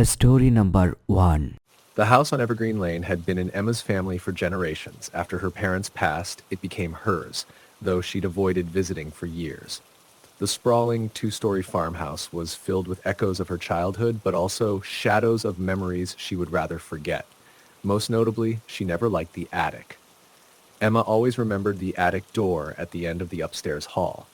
Story number 1. The house on Evergreen Lane had been in Emma's family for generations. After her parents passed, it became hers, though she'd avoided visiting for years. The sprawling two-story farmhouse was filled with echoes of her childhood, but also shadows of memories she would rather forget. Most notably, she never liked the attic. Emma always remembered the attic door at the end of the upstairs hall.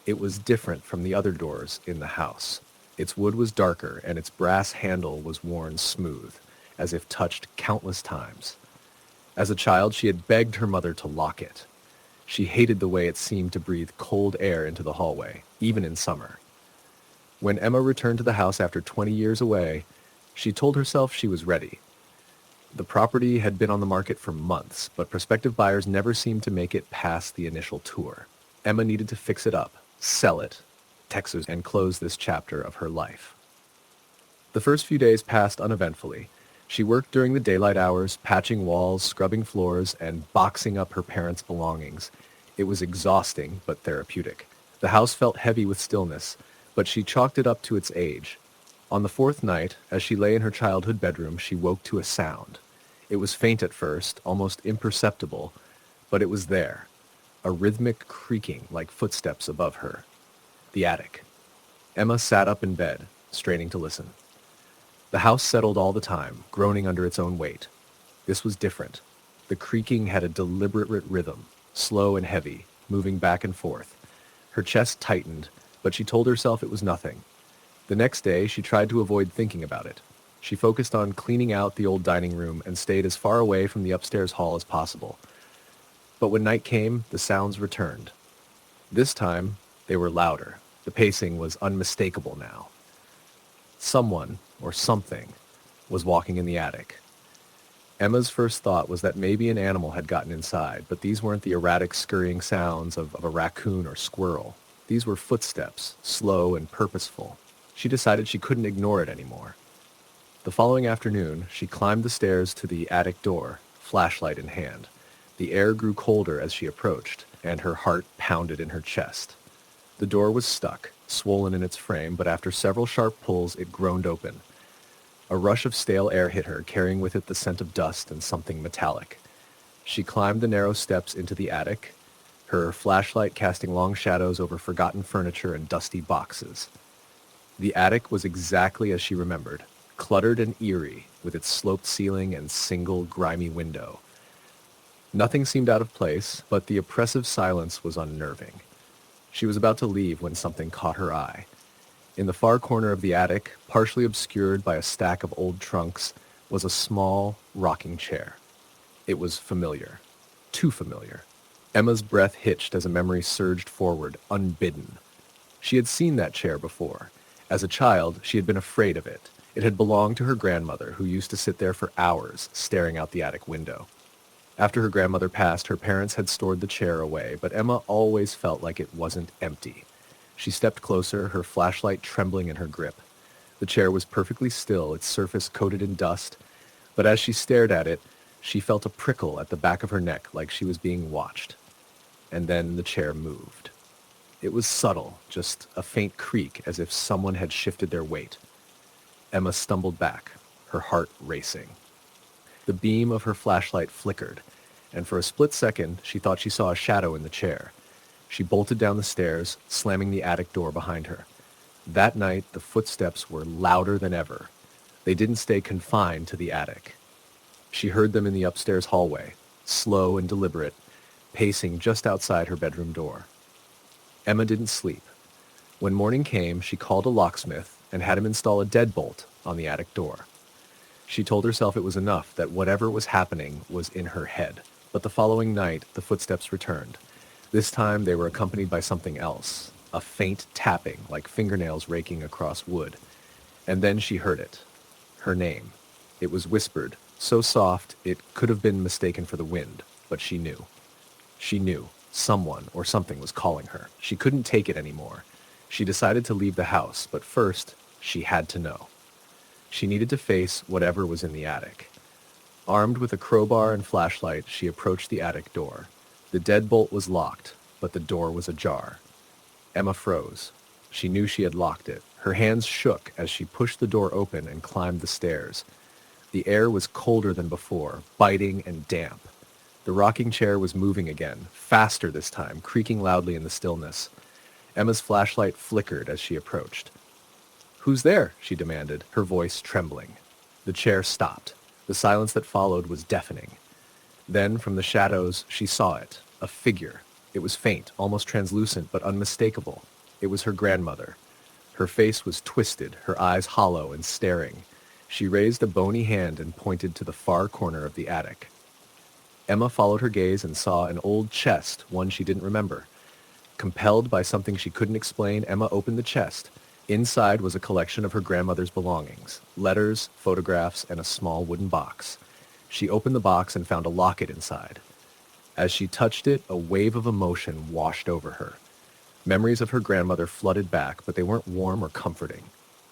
It was different from the other doors in the house. Its wood was darker, and its brass handle was worn smooth, as if touched countless times. As a child, she had begged her mother to lock it. She hated the way it seemed to breathe cold air into the hallway, even in summer. When Emma returned to the house after 20 years away, she told herself she was ready. The property had been on the market for months, but prospective buyers never seemed to make it past the initial tour. Emma needed to fix it up, sell it, Texas, and close this chapter of her life. The first few days passed uneventfully. She worked during the daylight hours, patching walls, scrubbing floors, and boxing up her parents' belongings. It was exhausting, but therapeutic. The house felt heavy with stillness, but she chalked it up to its age. On the fourth night, as she lay in her childhood bedroom, she woke to a sound. It was faint at first, almost imperceptible, but it was there, a rhythmic creaking like footsteps above her. The attic. Emma sat up in bed, straining to listen. The house settled all the time, groaning under its own weight. This was different. The creaking had a deliberate rhythm, slow and heavy, moving back and forth. Her chest tightened, but she told herself it was nothing. The next day, she tried to avoid thinking about it. She focused on cleaning out the old dining room and stayed as far away from the upstairs hall as possible. But when night came, the sounds returned. This time, they were louder. The pacing was unmistakable now. Someone, or something, was walking in the attic. Emma's first thought was that maybe an animal had gotten inside, but these weren't the erratic scurrying sounds of a raccoon or squirrel. These were footsteps, slow and purposeful. She decided she couldn't ignore it anymore. The following afternoon, she climbed the stairs to the attic door, flashlight in hand. The air grew colder as she approached, and her heart pounded in her chest. The door was stuck, swollen in its frame, but after several sharp pulls, it groaned open. A rush of stale air hit her, carrying with it the scent of dust and something metallic. She climbed the narrow steps into the attic, her flashlight casting long shadows over forgotten furniture and dusty boxes. The attic was exactly as she remembered, cluttered and eerie, with its sloped ceiling and single grimy window. Nothing seemed out of place, but the oppressive silence was unnerving. She was about to leave when something caught her eye. In the far corner of the attic, partially obscured by a stack of old trunks, was a small, rocking chair. It was familiar. Too familiar. Emma's breath hitched as a memory surged forward, unbidden. She had seen that chair before. As a child, she had been afraid of it. It had belonged to her grandmother, who used to sit there for hours, staring out the attic window. After her grandmother passed, her parents had stored the chair away, but Emma always felt like it wasn't empty. She stepped closer, her flashlight trembling in her grip. The chair was perfectly still, its surface coated in dust, but as she stared at it, she felt a prickle at the back of her neck like she was being watched. And then the chair moved. It was subtle, just a faint creak as if someone had shifted their weight. Emma stumbled back, her heart racing. The beam of her flashlight flickered, and for a split second, she thought she saw a shadow in the chair. She bolted down the stairs, slamming the attic door behind her. That night, the footsteps were louder than ever. They didn't stay confined to the attic. She heard them in the upstairs hallway, slow and deliberate, pacing just outside her bedroom door. Emma didn't sleep. When morning came, she called a locksmith and had him install a deadbolt on the attic door. She told herself it was enough, that whatever was happening was in her head. But the following night, the footsteps returned. This time, they were accompanied by something else, a faint tapping, like fingernails raking across wood. And then she heard it. Her name. It was whispered, so soft it could have been mistaken for the wind, but she knew. She knew. Someone or something was calling her. She couldn't take it anymore. She decided to leave the house, but first, she had to know. She needed to face whatever was in the attic. Armed with a crowbar and flashlight, she approached the attic door. The deadbolt was locked, but the door was ajar. Emma froze. She knew she had locked it. Her hands shook as she pushed the door open and climbed the stairs. The air was colder than before, biting and damp. The rocking chair was moving again, faster this time, creaking loudly in the stillness. Emma's flashlight flickered as she approached. "Who's there?" she demanded, her voice trembling. The chair stopped. The silence that followed was deafening. Then, from the shadows, she saw it, a figure. It was faint, almost translucent, but unmistakable. It was her grandmother. Her face was twisted, her eyes hollow and staring. She raised a bony hand and pointed to the far corner of the attic. Emma followed her gaze and saw an old chest, one she didn't remember. Compelled by something she couldn't explain, Emma opened the chest. Inside was a collection of her grandmother's belongings, letters, photographs, and a small wooden box. She opened the box and found a locket inside. As she touched it, a wave of emotion washed over her. Memories of her grandmother flooded back, but they weren't warm or comforting.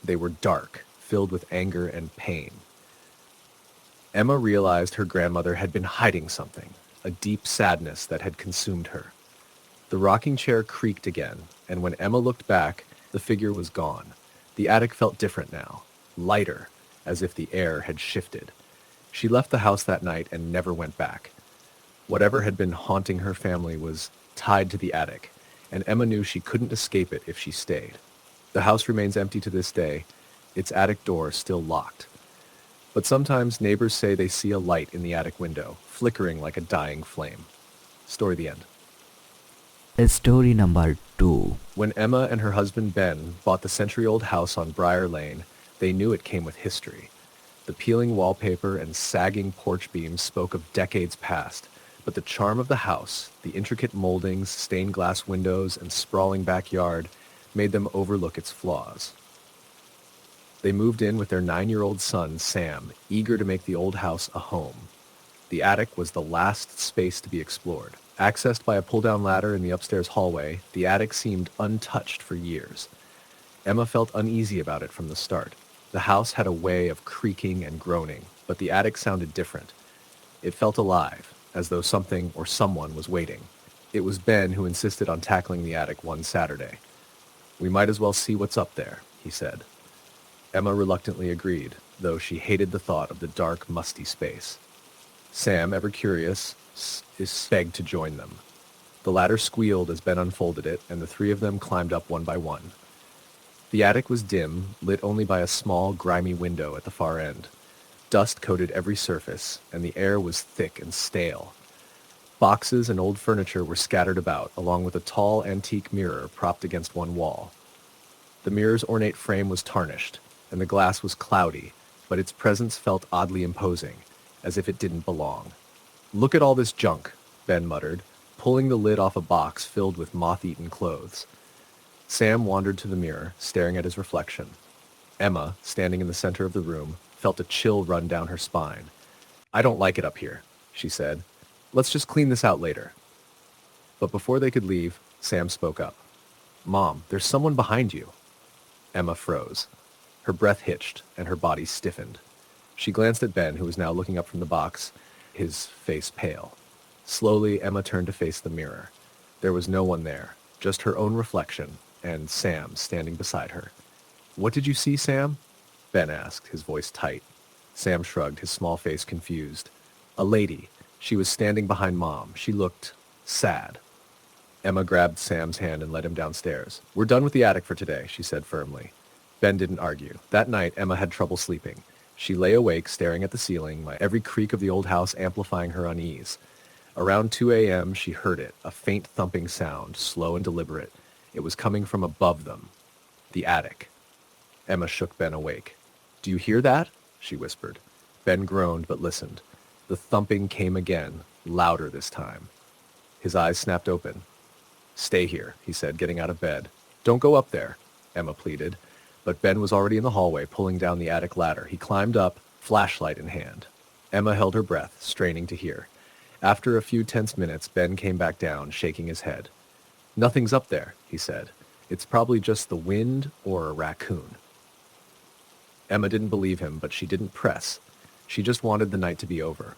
They were dark, filled with anger and pain. Emma realized her grandmother had been hiding something, a deep sadness that had consumed her. The rocking chair creaked again, and when Emma looked back, the figure was gone. The attic felt different now, lighter, as if the air had shifted. She left the house that night and never went back. Whatever had been haunting her family was tied to the attic, and Emma knew she couldn't escape it if she stayed. The house remains empty to this day, its attic door still locked. But sometimes neighbors say they see a light in the attic window, flickering like a dying flame. Story the end. Story number 2. When Emma and her husband Ben bought the century-old house on Briar Lane, they knew it came with history. The peeling wallpaper and sagging porch beams spoke of decades past, but the charm of the house, the intricate moldings, stained glass windows, and sprawling backyard made them overlook its flaws. They moved in with their 9-year-old son, Sam, eager to make the old house a home. The attic was the last space to be explored. Accessed by a pull-down ladder in the upstairs hallway, the attic seemed untouched for years. Emma felt uneasy about it from the start. The house had a way of creaking and groaning, but the attic sounded different. It felt alive, as though something or someone was waiting. It was Ben who insisted on tackling the attic one Saturday. "We might as well see what's up there," he said. Emma reluctantly agreed, though she hated the thought of the dark, musty space. Sam, ever curious, begged to join them. The ladder squealed as Ben unfolded it, and the three of them climbed up one by one. The attic was dim, lit only by a small, grimy window at the far end. Dust coated every surface, and the air was thick and stale. Boxes and old furniture were scattered about, along with a tall, antique mirror propped against one wall. The mirror's ornate frame was tarnished, and the glass was cloudy, but its presence felt oddly imposing, as if it didn't belong. "Look at all this junk," Ben muttered, pulling the lid off a box filled with moth-eaten clothes. Sam wandered to the mirror, staring at his reflection. Emma, standing in the center of the room, felt a chill run down her spine. "I don't like it up here," she said. "Let's just clean this out later." But before they could leave, Sam spoke up. "Mom, there's someone behind you." Emma froze. Her breath hitched, and her body stiffened. She glanced at Ben, who was now looking up from the box, his face pale. Slowly, Emma turned to face the mirror. There was no one there, just her own reflection, and Sam standing beside her. "What did you see, Sam?" Ben asked, his voice tight. Sam shrugged, his small face confused. "A lady. She was standing behind Mom. She looked sad." Emma grabbed Sam's hand and led him downstairs. "We're done with the attic for today," she said firmly. Ben didn't argue. That night, Emma had trouble sleeping. She lay awake, staring at the ceiling, every creak of the old house amplifying her unease. Around 2 a.m., she heard it, a faint thumping sound, slow and deliberate. It was coming from above them. The attic. Emma shook Ben awake. "Do you hear that?" she whispered. Ben groaned but listened. The thumping came again, louder this time. His eyes snapped open. "Stay here," he said, getting out of bed. "Don't go up there," Emma pleaded. But Ben was already in the hallway, pulling down the attic ladder. He climbed up, flashlight in hand. Emma held her breath, straining to hear. After a few tense minutes, Ben came back down, shaking his head. "Nothing's up there," he said. "It's probably just the wind or a raccoon." Emma didn't believe him, but she didn't press. She just wanted the night to be over.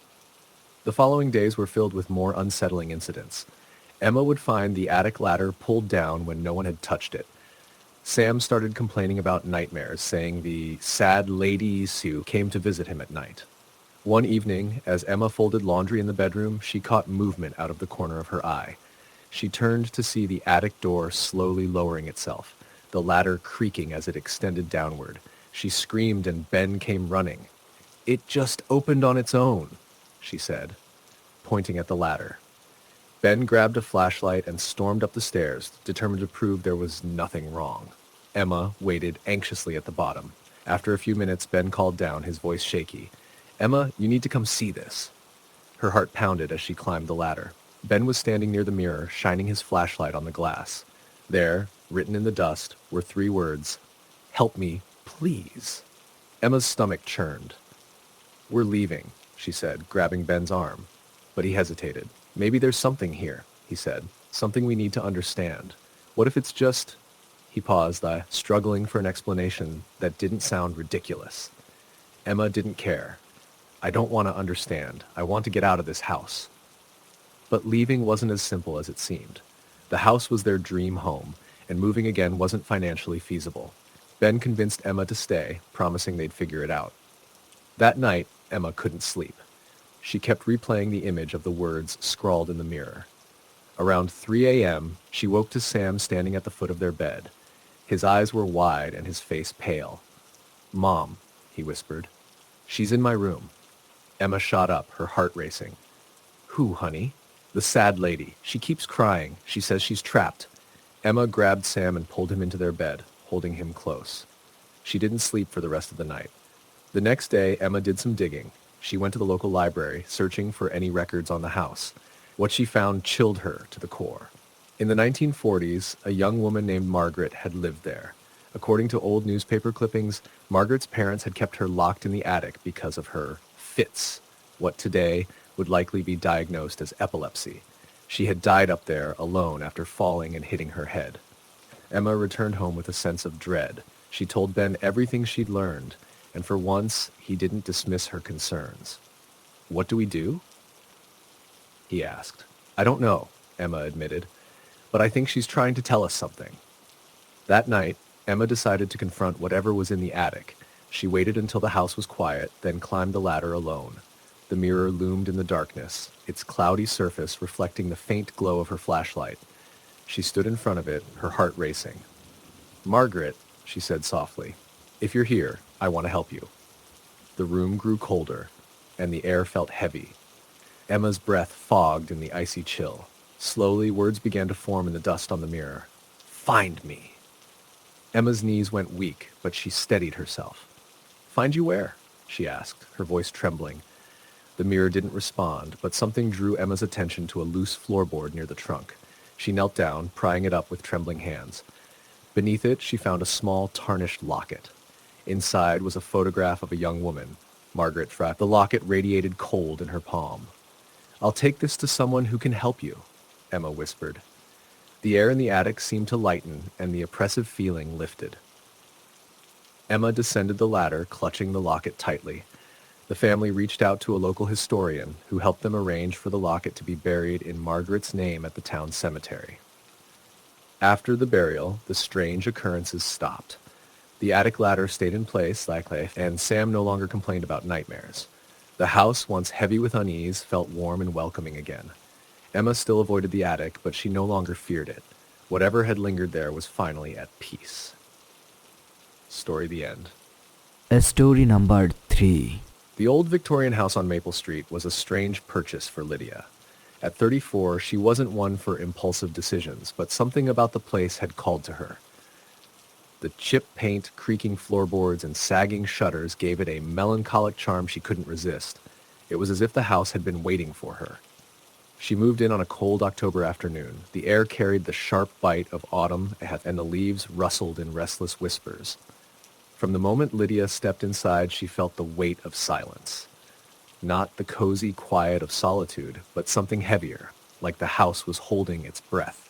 The following days were filled with more unsettling incidents. Emma would find the attic ladder pulled down when no one had touched it. Sam started complaining about nightmares, saying the sad ladies who came to visit him at night. One evening, as Emma folded laundry in the bedroom, she caught movement out of the corner of her eye. She turned to see the attic door slowly lowering itself, the ladder creaking as it extended downward. She screamed and Ben came running. "It just opened on its own," she said, pointing at the ladder. Ben grabbed a flashlight and stormed up the stairs, determined to prove there was nothing wrong. Emma waited anxiously at the bottom. After a few minutes, Ben called down, his voice shaky. "Emma, you need to come see this." Her heart pounded as she climbed the ladder. Ben was standing near the mirror, shining his flashlight on the glass. There, written in the dust, were 3 words: "Help me, please." Emma's stomach churned. "We're leaving," she said, grabbing Ben's arm. But he hesitated. "Maybe there's something here," he said. "Something we need to understand. What if it's just—" He paused, struggling for an explanation that didn't sound ridiculous. Emma didn't care. "I don't want to understand. I want to get out of this house." But leaving wasn't as simple as it seemed. The house was their dream home, and moving again wasn't financially feasible. Ben convinced Emma to stay, promising they'd figure it out. That night, Emma couldn't sleep. She kept replaying the image of the words scrawled in the mirror. Around 3 a.m., she woke to Sam standing at the foot of their bed. His eyes were wide and his face pale. "Mom," he whispered. "She's in my room." Emma shot up, her heart racing. "Who, honey?" "The sad lady. She keeps crying. She says she's trapped." Emma grabbed Sam and pulled him into their bed, holding him close. She didn't sleep for the rest of the night. The next day, Emma did some digging. She went to the local library, searching for any records on the house. What she found chilled her to the core. In the 1940s, a young woman named Margaret had lived there. According to old newspaper clippings, Margaret's parents had kept her locked in the attic because of her fits, what today would likely be diagnosed as epilepsy. She had died up there alone after falling and hitting her head. Emma returned home with a sense of dread. She told Ben everything she'd learned, and for once, he didn't dismiss her concerns. "What do we do?" he asked. "I don't know," Emma admitted, "but I think she's trying to tell us something." That night, Emma decided to confront whatever was in the attic. She waited until the house was quiet, then climbed the ladder alone. The mirror loomed in the darkness, its cloudy surface reflecting the faint glow of her flashlight. She stood in front of it, her heart racing. "Margaret," she said softly, "if you're here, I want to help you." The room grew colder, and the air felt heavy. Emma's breath fogged in the icy chill. Slowly, words began to form in the dust on the mirror. "Find me." Emma's knees went weak, but she steadied herself. "Find you where?" she asked, her voice trembling. The mirror didn't respond, but something drew Emma's attention to a loose floorboard near the trunk. She knelt down, prying it up with trembling hands. Beneath it, she found a small, tarnished locket. Inside was a photograph of a young woman, Margaret Frapp. The locket radiated cold in her palm. "I'll take this to someone who can help you," Emma whispered. The air in the attic seemed to lighten, and the oppressive feeling lifted. Emma descended the ladder, clutching the locket tightly. The family reached out to a local historian, who helped them arrange for the locket to be buried in Margaret's name at the town cemetery. After the burial, the strange occurrences stopped. The attic ladder stayed in place, and Sam no longer complained about nightmares. The house, once heavy with unease, felt warm and welcoming again. Emma still avoided the attic, but she no longer feared it. Whatever had lingered there was finally at peace. Story the end. Story number 3. The old Victorian house on Maple Street was a strange purchase for Lydia. At 34, she wasn't one for impulsive decisions, but something about the place had called to her. The chip paint, creaking floorboards, and sagging shutters gave it a melancholic charm she couldn't resist. It was as if the house had been waiting for her. She moved in on a cold October afternoon. The air carried the sharp bite of autumn, and the leaves rustled in restless whispers. From the moment Lydia stepped inside, she felt the weight of silence. Not the cozy quiet of solitude, but something heavier, like the house was holding its breath.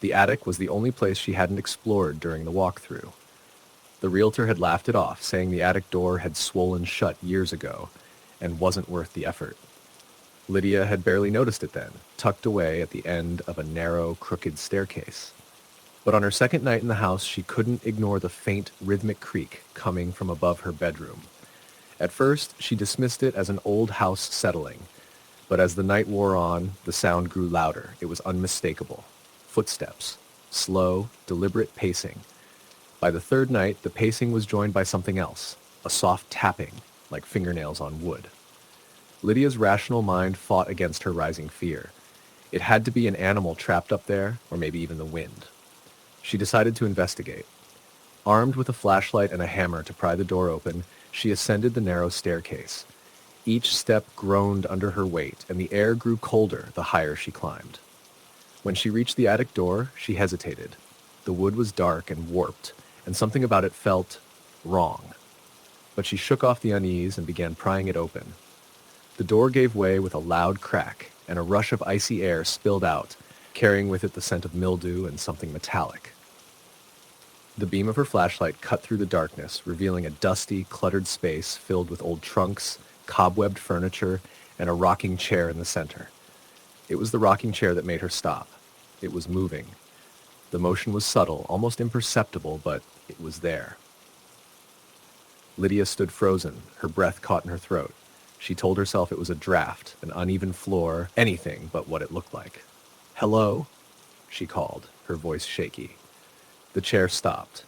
The attic was the only place she hadn't explored during the walkthrough. The realtor had laughed it off, saying the attic door had swollen shut years ago and wasn't worth the effort. Lydia had barely noticed it then, tucked away at the end of a narrow, crooked staircase. But on her second night in the house, she couldn't ignore the faint, rhythmic creak coming from above her bedroom. At first, she dismissed it as an old house settling, but as the night wore on, the sound grew louder. It was unmistakable. Footsteps. Slow, deliberate pacing. By the third night, the pacing was joined by something else, a soft tapping, like fingernails on wood. Lydia's rational mind fought against her rising fear. It had to be an animal trapped up there, or maybe even the wind. She decided to investigate. Armed with a flashlight and a hammer to pry the door open, she ascended the narrow staircase. Each step groaned under her weight, and the air grew colder the higher she climbed. When she reached the attic door, she hesitated. The wood was dark and warped, and something about it felt wrong. But she shook off the unease and began prying it open. The door gave way with a loud crack, and a rush of icy air spilled out, carrying with it the scent of mildew and something metallic. The beam of her flashlight cut through the darkness, revealing a dusty, cluttered space filled with old trunks, cobwebbed furniture, and a rocking chair in the center. It was the rocking chair that made her stop. It was moving. The motion was subtle, almost imperceptible, but it was there. Lydia stood frozen, her breath caught in her throat. She told herself it was a draft, an uneven floor, anything but what it looked like. "Hello?" she called, her voice shaky. The chair stopped.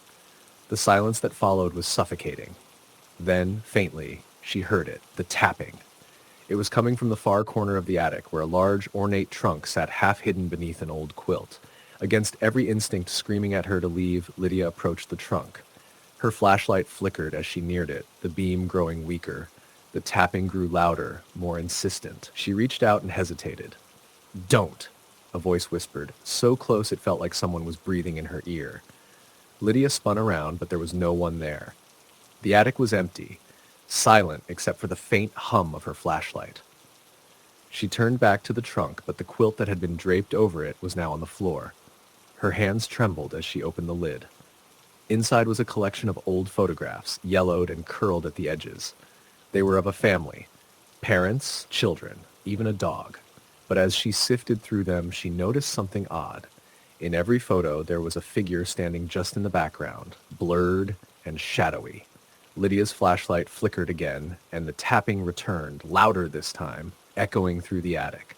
The silence that followed was suffocating. Then, faintly, she heard it, the tapping. It was coming from the far corner of the attic, where a large, ornate trunk sat half-hidden beneath an old quilt. Against every instinct screaming at her to leave, Lydia approached the trunk. Her flashlight flickered as she neared it, the beam growing weaker. The tapping grew louder, more insistent. She reached out and hesitated. "Don't," a voice whispered, so close it felt like someone was breathing in her ear. Lydia spun around, but there was no one there. The attic was empty, silent except for the faint hum of her flashlight. She turned back to the trunk, but the quilt that had been draped over it was now on the floor. Her hands trembled as she opened the lid. Inside was a collection of old photographs, yellowed and curled at the edges. They were of a family, parents, children, even a dog. But as she sifted through them, she noticed something odd. In every photo, there was a figure standing just in the background, blurred and shadowy. Lydia's flashlight flickered again, and the tapping returned, louder this time, echoing through the attic.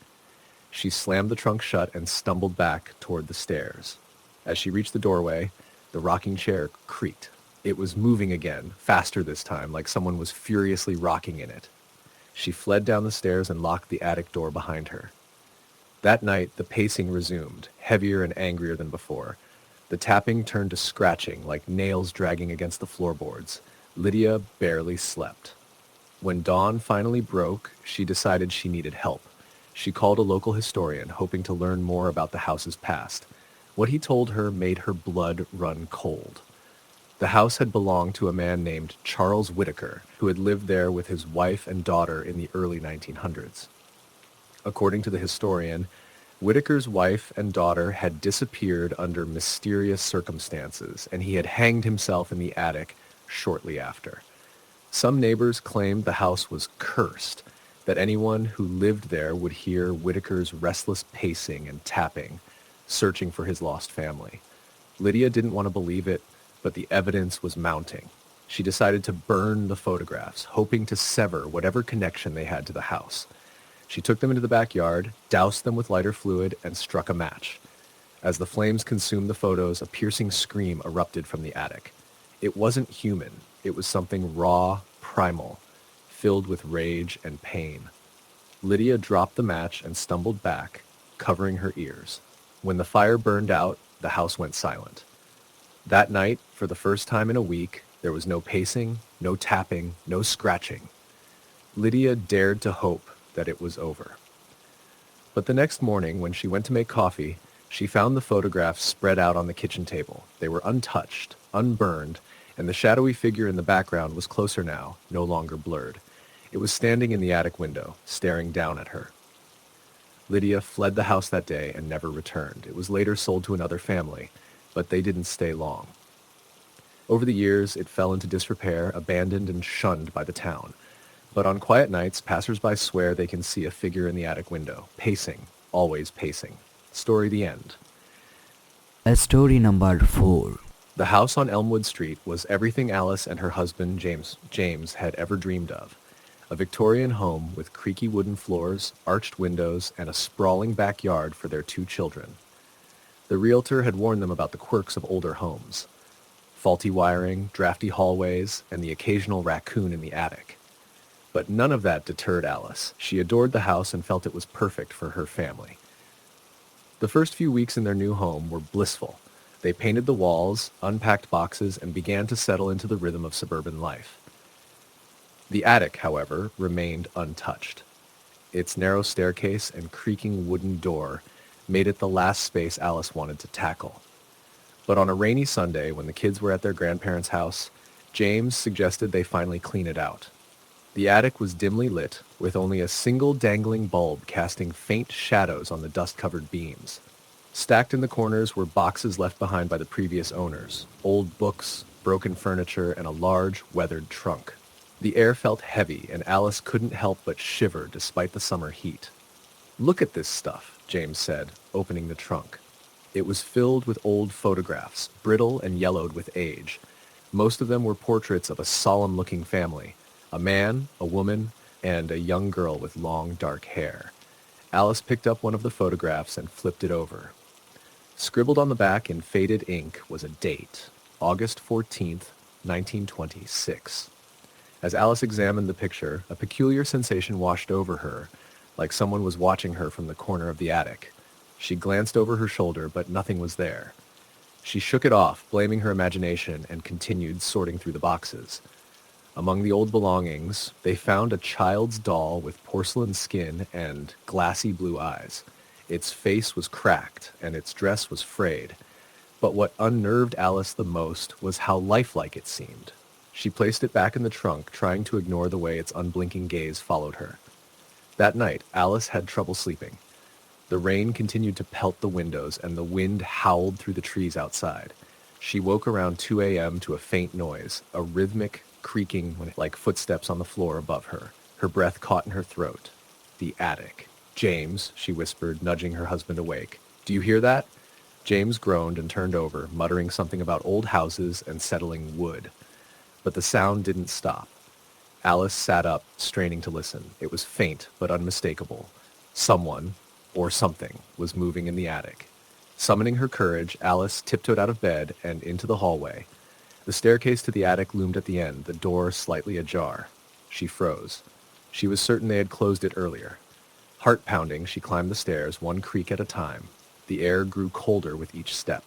She slammed the trunk shut and stumbled back toward the stairs. As she reached the doorway, the rocking chair creaked. It was moving again, faster this time, like someone was furiously rocking in it. She fled down the stairs and locked the attic door behind her. That night, the pacing resumed, heavier and angrier than before. The tapping turned to scratching, like nails dragging against the floorboards. Lydia barely slept. When dawn finally broke, she decided she needed help. She called a local historian, hoping to learn more about the house's past. What he told her made her blood run cold. The house had belonged to a man named Charles Whitaker, who had lived there with his wife and daughter in the early 1900s. According to the historian, Whitaker's wife and daughter had disappeared under mysterious circumstances, and he had hanged himself in the attic shortly after. Some neighbors claimed the house was cursed, that anyone who lived there would hear Whitaker's restless pacing and tapping, searching for his lost family. Lydia didn't want to believe it, but the evidence was mounting. She decided to burn the photographs, hoping to sever whatever connection they had to the house. She took them into the backyard, doused them with lighter fluid, and struck a match. As the flames consumed the photos, a piercing scream erupted from the attic. It wasn't human. It was something raw, primal, filled with rage and pain. Lydia dropped the match and stumbled back, covering her ears. When the fire burned out, the house went silent. That night, for the first time in a week, there was no pacing, no tapping, no scratching. Lydia dared to hope that it was over. But the next morning, when she went to make coffee, she found the photographs spread out on the kitchen table. They were untouched, unburned, and the shadowy figure in the background was closer now, no longer blurred. It was standing in the attic window, staring down at her. Lydia fled the house that day and never returned. It was later sold to another family, but they didn't stay long. Over the years, it fell into disrepair, abandoned and shunned by the town. But on quiet nights, passersby swear they can see a figure in the attic window, pacing, always pacing. Story the end. Story number 4. The house on Elmwood Street was everything Alice and her husband James had ever dreamed of. A Victorian home with creaky wooden floors, arched windows, and a sprawling backyard for their 2 children. The realtor had warned them about the quirks of older homes: faulty wiring, drafty hallways, and the occasional raccoon in the attic. But none of that deterred Alice. She adored the house and felt it was perfect for her family. The first few weeks in their new home were blissful. They painted the walls, unpacked boxes, and began to settle into the rhythm of suburban life. The attic, however, remained untouched. Its narrow staircase and creaking wooden door made it the last space Alice wanted to tackle. But on a rainy Sunday, when the kids were at their grandparents' house, James suggested they finally clean it out. The attic was dimly lit, with only a single dangling bulb casting faint shadows on the dust-covered beams. Stacked in the corners were boxes left behind by the previous owners, old books, broken furniture, and a large, weathered trunk. The air felt heavy, and Alice couldn't help but shiver despite the summer heat. "Look at this stuff," James said, opening the trunk. It was filled with old photographs, brittle and yellowed with age. Most of them were portraits of a solemn-looking family: a man, a woman, and a young girl with long, dark hair. Alice picked up one of the photographs and flipped it over. Scribbled on the back in faded ink was a date: August 14th, 1926. As Alice examined the picture, a peculiar sensation washed over her, like someone was watching her from the corner of the attic. She glanced over her shoulder, but nothing was there. She shook it off, blaming her imagination, and continued sorting through the boxes. Among the old belongings, they found a child's doll with porcelain skin and glassy blue eyes. Its face was cracked, and its dress was frayed. But what unnerved Alice the most was how lifelike it seemed. She placed it back in the trunk, trying to ignore the way its unblinking gaze followed her. That night, Alice had trouble sleeping. The rain continued to pelt the windows, and the wind howled through the trees outside. She woke around 2 a.m. to a faint noise, a rhythmic creaking like footsteps on the floor above her. Her breath caught in her throat. The attic. "James," she whispered, nudging her husband awake. "Do you hear that?" James groaned and turned over, muttering something about old houses and settling wood. But the sound didn't stop. Alice sat up, straining to listen. It was faint, but unmistakable. Someone, or something, was moving in the attic. Summoning her courage, Alice tiptoed out of bed and into the hallway. The staircase to the attic loomed at the end, the door slightly ajar. She froze. She was certain they had closed it earlier. Heart pounding, she climbed the stairs, one creak at a time. The air grew colder with each step.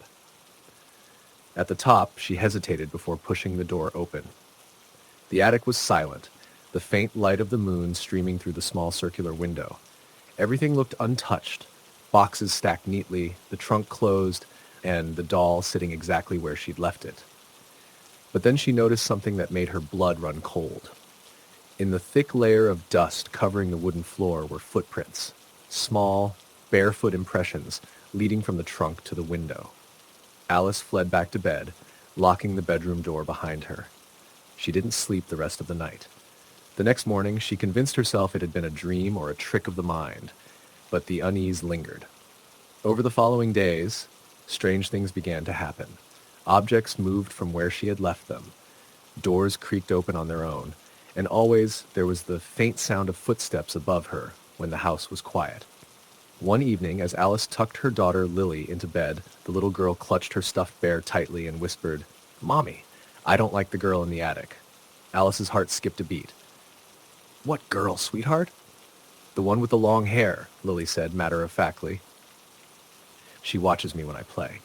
At the top, she hesitated before pushing the door open. The attic was silent, the faint light of the moon streaming through the small circular window. Everything looked untouched. Boxes stacked neatly, the trunk closed, and the doll sitting exactly where she'd left it. But then she noticed something that made her blood run cold. In the thick layer of dust covering the wooden floor were footprints, small, barefoot impressions leading from the trunk to the window. Alice fled back to bed, locking the bedroom door behind her. She didn't sleep the rest of the night. The next morning, she convinced herself it had been a dream or a trick of the mind, but the unease lingered. Over the following days, strange things began to happen. Objects moved from where she had left them. Doors creaked open on their own, and always there was the faint sound of footsteps above her when the house was quiet. One evening, as Alice tucked her daughter Lily into bed, the little girl clutched her stuffed bear tightly and whispered, "Mommy, I don't like the girl in the attic." Alice's heart skipped a beat. "What girl, sweetheart?" "The one with the long hair," Lily said matter-of-factly. "She watches me when I play."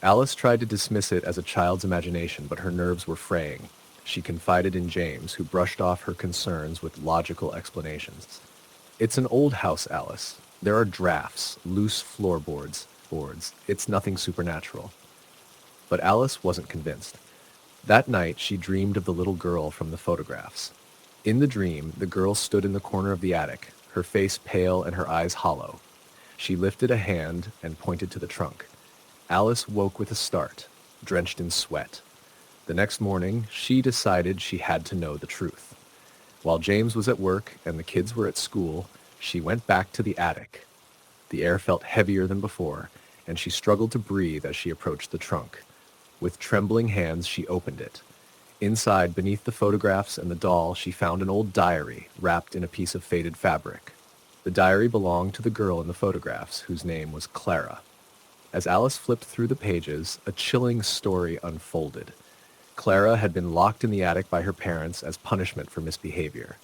Alice tried to dismiss it as a child's imagination, but her nerves were fraying. She confided in James, who brushed off her concerns with logical explanations. "It's an old house, Alice. There are drafts, loose floorboards. It's nothing supernatural." But Alice wasn't convinced. That night, she dreamed of the little girl from the photographs. In the dream, the girl stood in the corner of the attic, her face pale and her eyes hollow. She lifted a hand and pointed to the trunk. Alice woke with a start, drenched in sweat. The next morning, she decided she had to know the truth. While James was at work and the kids were at school, she went back to the attic. The air felt heavier than before, and she struggled to breathe as she approached the trunk. With trembling hands, she opened it. Inside, beneath the photographs and the doll, she found an old diary wrapped in a piece of faded fabric. The diary belonged to the girl in the photographs, whose name was Clara. As Alice flipped through the pages, a chilling story unfolded. Clara had been locked in the attic by her parents as punishment for misbehavior.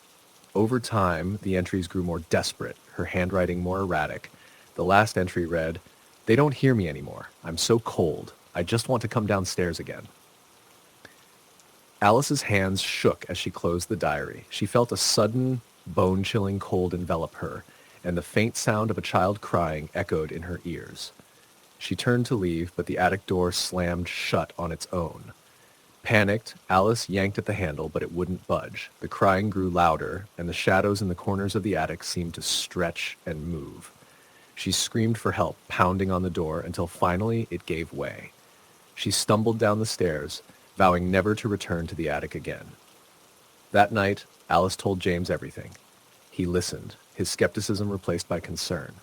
Over time, the entries grew more desperate, her handwriting more erratic. The last entry read, "They don't hear me anymore. I'm so cold. I just want to come downstairs again." Alice's hands shook as she closed the diary. She felt a sudden, bone-chilling cold envelop her, and the faint sound of a child crying echoed in her ears. She turned to leave, but the attic door slammed shut on its own. Panicked, Alice yanked at the handle, but it wouldn't budge. The crying grew louder, and the shadows in the corners of the attic seemed to stretch and move. She screamed for help, pounding on the door, until finally it gave way. She stumbled down the stairs, vowing never to return to the attic again. That night, Alice told James everything. He listened, his skepticism replaced by concern.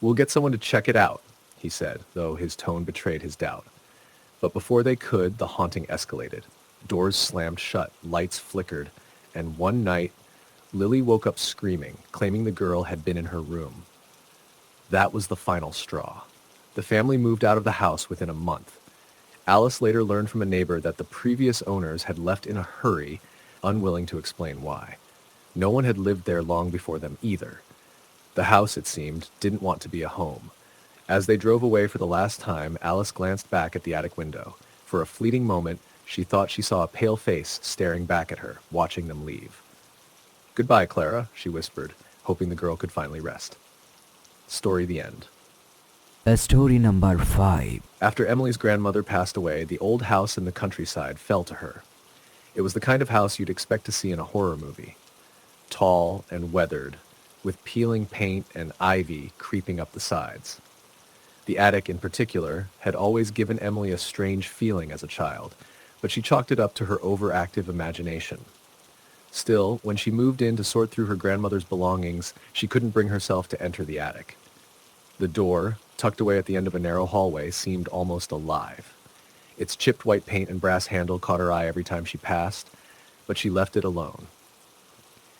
"We'll get someone to check it out," he said, though his tone betrayed his doubt. But before they could, the haunting escalated. Doors slammed shut, lights flickered, and one night, Lily woke up screaming, claiming the girl had been in her room. That was the final straw. The family moved out of the house within a month. Alice later learned from a neighbor that the previous owners had left in a hurry, unwilling to explain why. No one had lived there long before them either. The house, it seemed, didn't want to be a home. As they drove away for the last time, Alice glanced back at the attic window. For a fleeting moment, she thought she saw a pale face staring back at her, watching them leave. "Goodbye, Clara," she whispered, hoping the girl could finally rest. Story the end. Story number 5. After Emily's grandmother passed away, the old house in the countryside fell to her. It was the kind of house you'd expect to see in a horror movie. Tall and weathered, with peeling paint and ivy creeping up the sides. The attic, in particular, had always given Emily a strange feeling as a child, but she chalked it up to her overactive imagination. Still, when she moved in to sort through her grandmother's belongings, she couldn't bring herself to enter the attic. The door, tucked away at the end of a narrow hallway, seemed almost alive. Its chipped white paint and brass handle caught her eye every time she passed, but she left it alone.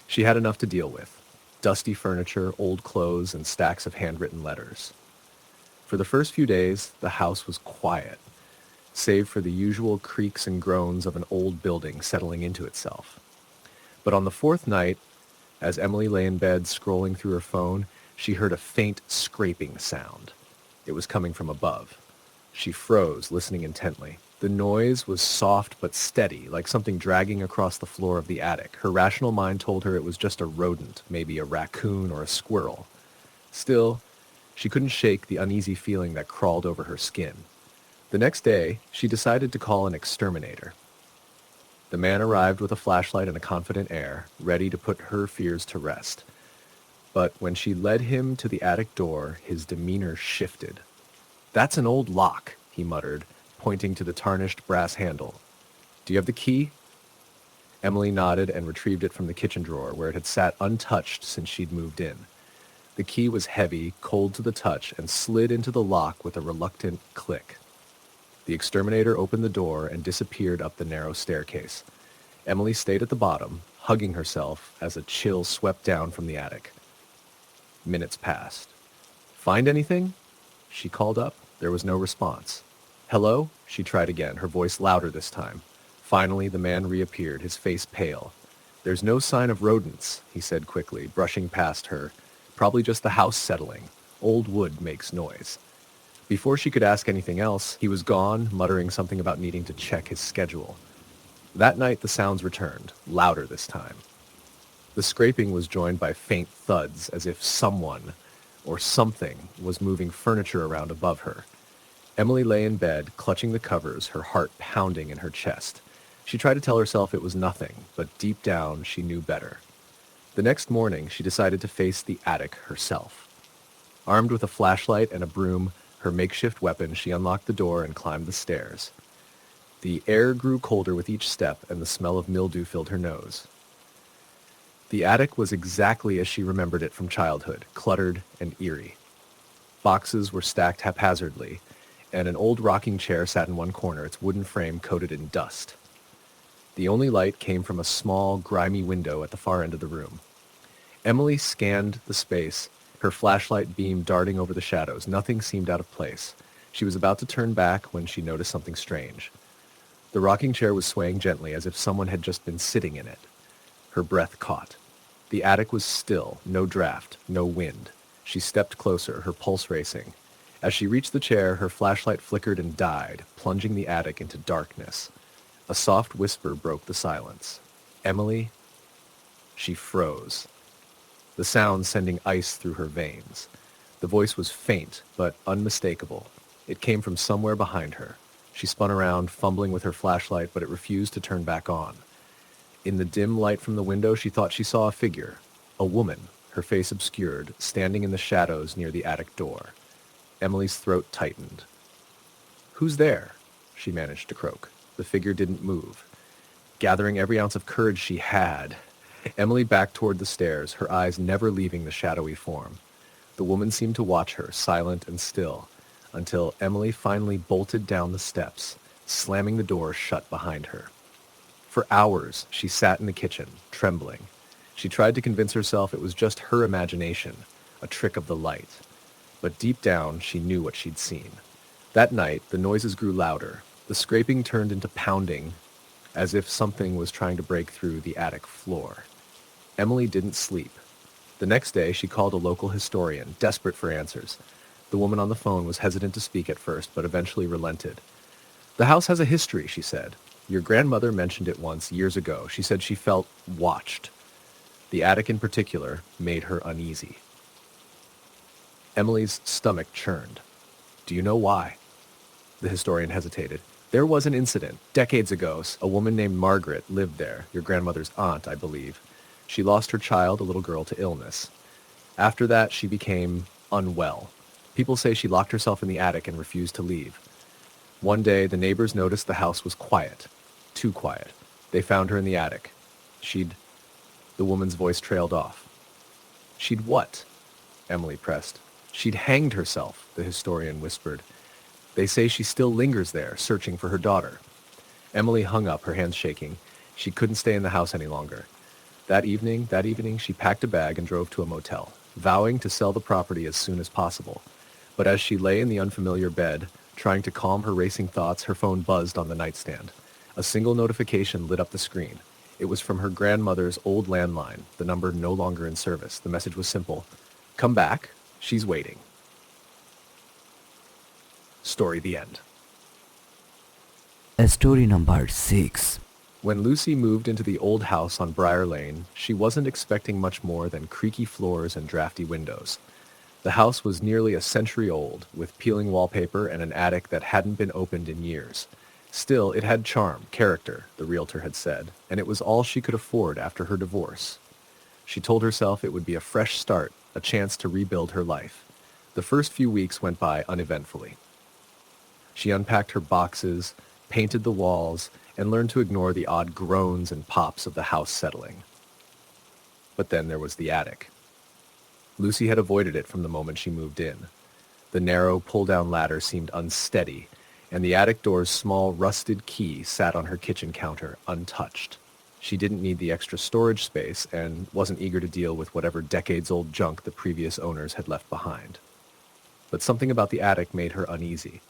She had enough to deal with: dusty furniture, old clothes, and stacks of handwritten letters. For the first few days, the house was quiet, save for the usual creaks and groans of an old building settling into itself. But on the fourth night, as Emily lay in bed scrolling through her phone, she heard a faint scraping sound. It was coming from above. She froze, listening intently. The noise was soft but steady, like something dragging across the floor of the attic. Her rational mind told her it was just a rodent, maybe a raccoon or a squirrel. Still, she couldn't shake the uneasy feeling that crawled over her skin. The next day, she decided to call an exterminator. The man arrived with a flashlight and a confident air, ready to put her fears to rest. But when she led him to the attic door, his demeanor shifted. "That's an old lock," he muttered, pointing to the tarnished brass handle. "Do you have the key?" Emily nodded and retrieved it from the kitchen drawer, where it had sat untouched since she'd moved in. The key was heavy, cold to the touch, and slid into the lock with a reluctant click. The exterminator opened the door and disappeared up the narrow staircase. Emily stayed at the bottom, hugging herself as a chill swept down from the attic. Minutes passed. "Find anything?" she called up. There was no response. "Hello?" She tried again, her voice louder this time. Finally, the man reappeared, his face pale. "There's no sign of rodents," he said quickly, brushing past her. "Probably just the house settling. Old wood makes noise." Before she could ask anything else, he was gone, muttering something about needing to check his schedule. That night, the sounds returned, louder this time. The scraping was joined by faint thuds, as if someone or something was moving furniture around above her. Emily lay in bed, clutching the covers, her heart pounding in her chest. She tried to tell herself it was nothing, but deep down she knew better. The next morning, she decided to face the attic herself. Armed with a flashlight and a broom, her makeshift weapon, she unlocked the door and climbed the stairs. The air grew colder with each step, and the smell of mildew filled her nose. The attic was exactly as she remembered it from childhood, cluttered and eerie. Boxes were stacked haphazardly, and an old rocking chair sat in one corner, its wooden frame coated in dust. The only light came from a small, grimy window at the far end of the room. Emily scanned the space, her flashlight beam darting over the shadows. Nothing seemed out of place. She was about to turn back when she noticed something strange. The rocking chair was swaying gently as if someone had just been sitting in it. Her breath caught. The attic was still, no draft, no wind. She stepped closer, her pulse racing. As she reached the chair, her flashlight flickered and died, plunging the attic into darkness. A soft whisper broke the silence. "Emily?" She froze, the sound sending ice through her veins. The voice was faint, but unmistakable. It came from somewhere behind her. She spun around, fumbling with her flashlight, but it refused to turn back on. In the dim light from the window, she thought she saw a figure, a woman, her face obscured, standing in the shadows near the attic door. Emily's throat tightened. "Who's there?" she managed to croak. The figure didn't move. Gathering every ounce of courage she had, Emily backed toward the stairs, her eyes never leaving the shadowy form. The woman seemed to watch her, silent and still, until Emily finally bolted down the steps, slamming the door shut behind her. For hours, she sat in the kitchen, trembling. She tried to convince herself it was just her imagination, a trick of the light. But deep down, she knew what she'd seen. That night, the noises grew louder. The scraping turned into pounding, as if something was trying to break through the attic floor. Emily didn't sleep. The next day, she called a local historian, desperate for answers. The woman on the phone was hesitant to speak at first, but eventually relented. "The house has a history," she said. "Your grandmother mentioned it once, years ago. She said she felt watched. The attic in particular made her uneasy." Emily's stomach churned. "Do you know why?" The historian hesitated. "There was an incident, decades ago. A woman named Margaret lived there, your grandmother's aunt, I believe. She lost her child, a little girl, to illness. After that, she became unwell. People say she locked herself in the attic and refused to leave. One day, the neighbors noticed the house was quiet. Too quiet. They found her in the attic. She'd..." The woman's voice trailed off. "She'd what?" Emily pressed. "She'd hanged herself," the historian whispered. "They say she still lingers there, searching for her daughter." Emily hung up, her hands shaking. She couldn't stay in the house any longer. That evening, she packed a bag and drove to a motel, vowing to sell the property as soon as possible. But as she lay in the unfamiliar bed, trying to calm her racing thoughts, her phone buzzed on the nightstand. A single notification lit up the screen. It was from her grandmother's old landline, the number no longer in service. The message was simple: "Come back, she's waiting." Story the end. Story number 6. When Lucy moved into the old house on Briar Lane, she wasn't expecting much more than creaky floors and drafty windows. The house was nearly a century old, with peeling wallpaper and an attic that hadn't been opened in years. Still, it had charm, character, the realtor had said, and it was all she could afford after her divorce. She told herself it would be a fresh start, a chance to rebuild her life. The first few weeks went by uneventfully. She unpacked her boxes, painted the walls, and learned to ignore the odd groans and pops of the house settling. But then there was the attic. Lucy had avoided it from the moment she moved in. The narrow, pull-down ladder seemed unsteady, and the attic door's small, rusted key sat on her kitchen counter, untouched. She didn't need the extra storage space and wasn't eager to deal with whatever decades-old junk the previous owners had left behind. But something about the attic made her uneasy.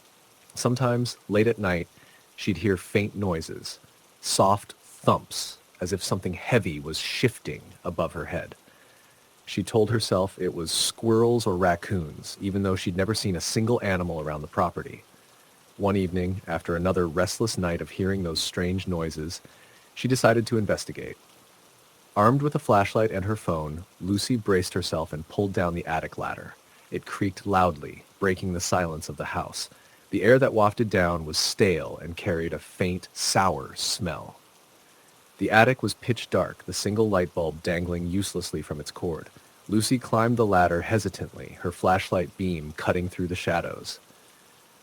Sometimes, late at night, she'd hear faint noises, soft thumps, as if something heavy was shifting above her head. She told herself it was squirrels or raccoons, even though she'd never seen a single animal around the property. One evening, after another restless night of hearing those strange noises, she decided to investigate. Armed with a flashlight and her phone, Lucy braced herself and pulled down the attic ladder. It creaked loudly, breaking the silence of the house. The air that wafted down was stale and carried a faint, sour smell. The attic was pitch dark, the single light bulb dangling uselessly from its cord. Lucy climbed the ladder hesitantly, her flashlight beam cutting through the shadows.